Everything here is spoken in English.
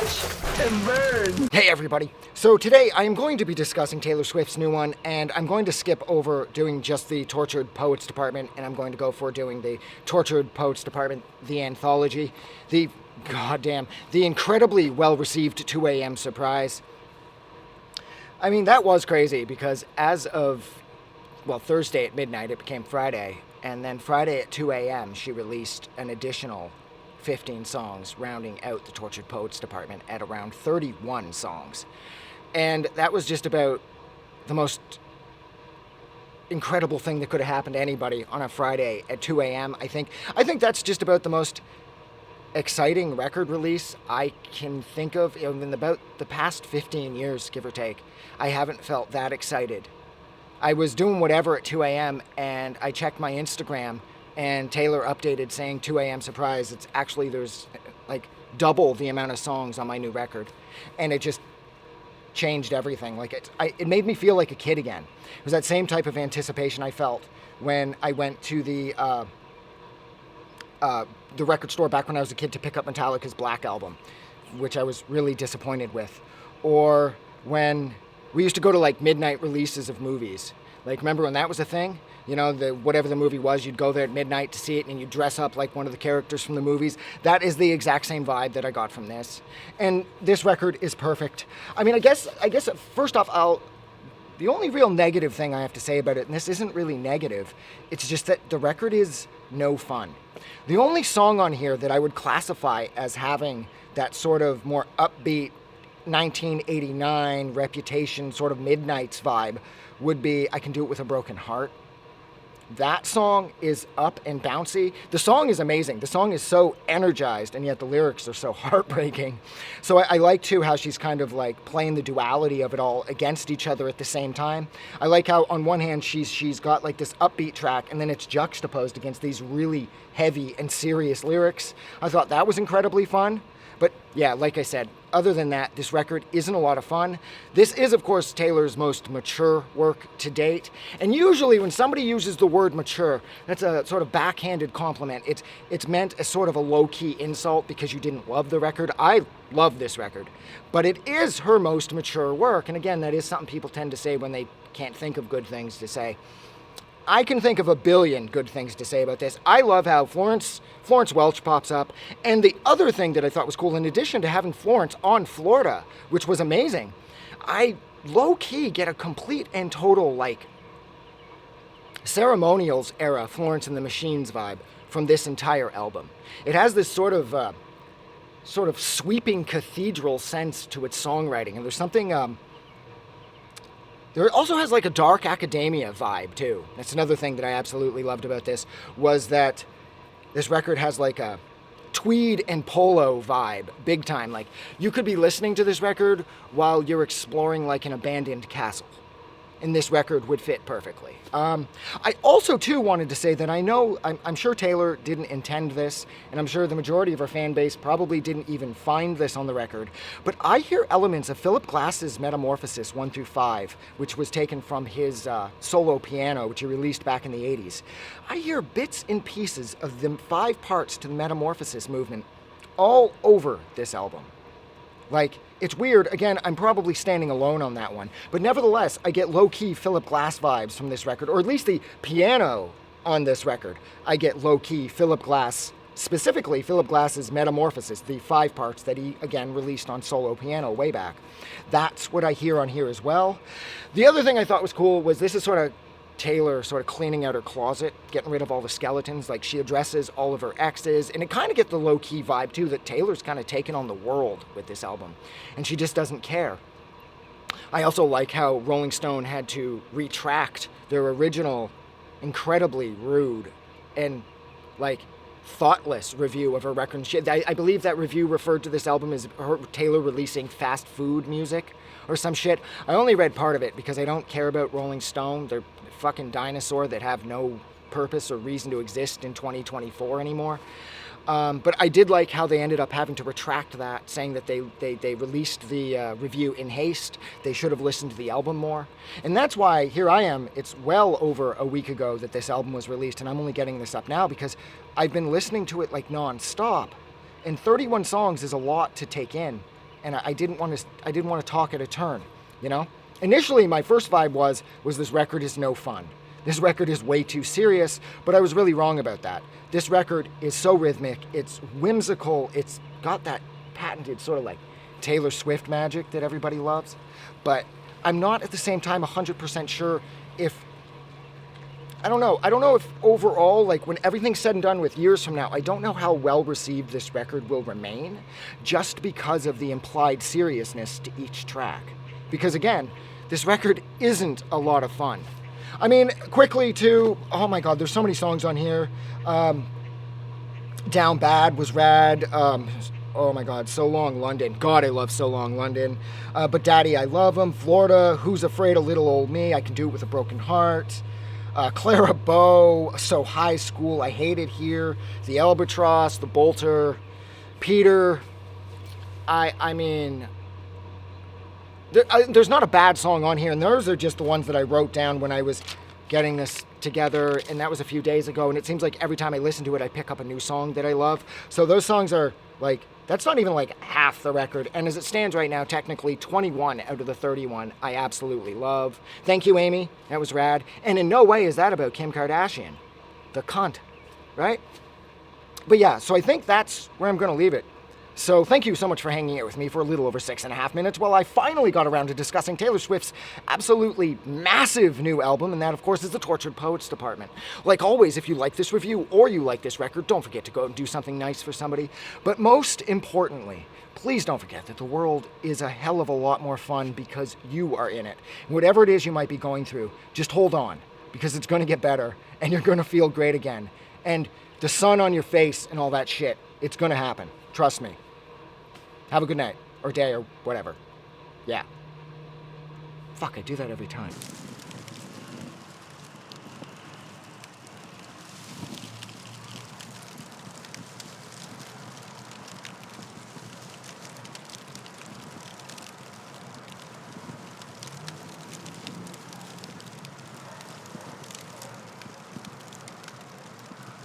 Watch and burn. Hey everybody. So today I am going to be discussing Taylor Swift's new one, and I'm going to skip over doing just the Tortured Poets Department, and I'm going to go for doing the Tortured Poets Department, the Anthology, the incredibly well-received 2 a.m. surprise. I mean, that was crazy because as of, Thursday at midnight, it became Friday, and then Friday at 2 a.m. she released an additional 15 songs, rounding out the Tortured Poets Department at around 31 songs. And that was just about the most incredible thing that could have happened to anybody on a Friday at 2 a.m. I think that's just about the most exciting record release I can think of in about the past 15 years, give or take. I haven't felt that excited. I was doing whatever at 2 a.m. and I checked my Instagram and Taylor updated saying 2 a.m. surprise. It's actually, there's like double the amount of songs on my new record. And it just changed everything. It made me feel like a kid again. It was that same type of anticipation I felt when I went to the record store back when I was a kid to pick up Metallica's Black Album, which I was really disappointed with. Or when we used to go to like midnight releases of movies. Like, remember when that was a thing? You know, whatever the movie was, you'd go there at midnight to see it and you'd dress up like one of the characters from the movies. That is the exact same vibe that I got from this. And this record is perfect. I mean, I guess first off, the only real negative thing I have to say about it, and this isn't really negative, it's just that the record is no fun. The only song on here that I would classify as having that sort of more upbeat 1989 Reputation sort of Midnights vibe would be I Can Do It With a Broken Heart. That song is up and bouncy. The song is amazing. The song is so energized, and yet the lyrics are so heartbreaking. So I like, too, how she's kind of like playing the duality of it all against each other at the same time. I like how, on one hand, she's got like this upbeat track, and then it's juxtaposed against these really heavy and serious lyrics. I thought that was incredibly fun. But yeah, like I said, other than that, this record isn't a lot of fun. This is, of course, Taylor's most mature work to date. And usually when somebody uses the word mature, that's a sort of backhanded compliment. It's meant as sort of a low-key insult because you didn't love the record. I love this record. But it is her most mature work. And again, that is something people tend to say when they can't think of good things to say. I can think of a billion good things to say about this. I love how Florence Welch pops up. And the other thing that I thought was cool, in addition to having Florence on Florida, which was amazing, I low-key get a complete and total, like, Ceremonials era Florence and the Machines vibe from this entire album. It has this sort of sweeping cathedral sense to its songwriting. And there's something... There also has like a dark academia vibe too. That's another thing that I absolutely loved about this, was that this record has like a tweed and polo vibe, big time. Like, you could be listening to this record while you're exploring like an abandoned castle. And this record would fit perfectly. I also, too, wanted to say that I'm sure Taylor didn't intend this, and I'm sure the majority of her fan base probably didn't even find this on the record, but I hear elements of Philip Glass's Metamorphosis 1 through 5, which was taken from his solo piano, which he released back in the 80s. I hear bits and pieces of the 5 parts to the Metamorphosis movement all over this album. Like, it's weird. Again, I'm probably standing alone on that one. But nevertheless, I get low-key Philip Glass vibes from this record, or at least the piano on this record. I get low-key Philip Glass, specifically Philip Glass's Metamorphosis, the 5 parts that he, again, released on solo piano way back. That's what I hear on here as well. The other thing I thought was cool was this is sort of Taylor sort of cleaning out her closet, getting rid of all the skeletons. Like, she addresses all of her exes, and it kind of gets the low-key vibe too that Taylor's kind of taken on the world with this album, and she just doesn't care. I also like how Rolling Stone had to retract their original incredibly rude and like thoughtless review of her record. I believe that review referred to this album as Taylor releasing fast food music or some shit. I only read part of it because I don't care about Rolling Stone. They're a fucking dinosaur that have no purpose or reason to exist in 2024 anymore. But I did like how they ended up having to retract that, saying that they released the review in haste. They should have listened to the album more. And that's why here I am. It's well over a week ago that this album was released, and I'm only getting this up now because I've been listening to it like non-stop. And 31 songs is a lot to take in. and I didn't want to talk at a turn, you know? Initially, my first vibe was this record is no fun. This record is way too serious, but I was really wrong about that. This record is so rhythmic, it's whimsical, it's got that patented sort of like Taylor Swift magic that everybody loves, but I'm not at the same time 100% sure if, I don't know if overall, like when everything's said and done with years from now, I don't know how well received this record will remain just because of the implied seriousness to each track. Because again, this record isn't a lot of fun. I mean, quickly too, oh my God, there's so many songs on here. Down Bad was rad. Oh my God, So Long London. God, I love So Long London. But Daddy, I Love Him. Florida, Who's Afraid of Little Old Me? I Can Do It With a Broken Heart. Clara Bow, So High School, I Hate It Here. The Albatross, The Bolter. Peter. I mean... There's not a bad song on here, and those are just the ones that I wrote down when I was getting this together, and that was a few days ago, and it seems like every time I listen to it, I pick up a new song that I love. So those songs are, like, that's not even, like, half the record, and as it stands right now, technically 21 out of the 31 I absolutely love. Thank You, Amy. That was rad. And in no way is that about Kim Kardashian. The cunt. Right? But yeah, so I think that's where I'm going to leave it. So thank you so much for hanging out with me for a little over 6.5 minutes while I finally got around to discussing Taylor Swift's absolutely massive new album, and that, of course, is the Tortured Poets Department. Like always, if you like this review or you like this record, don't forget to go and do something nice for somebody. But most importantly, please don't forget that the world is a hell of a lot more fun because you are in it. And whatever it is you might be going through, just hold on, because it's going to get better, and you're going to feel great again. And the sun on your face and all that shit, it's going to happen. Trust me. Have a good night, or day, or whatever. Yeah. Fuck, I do that every time.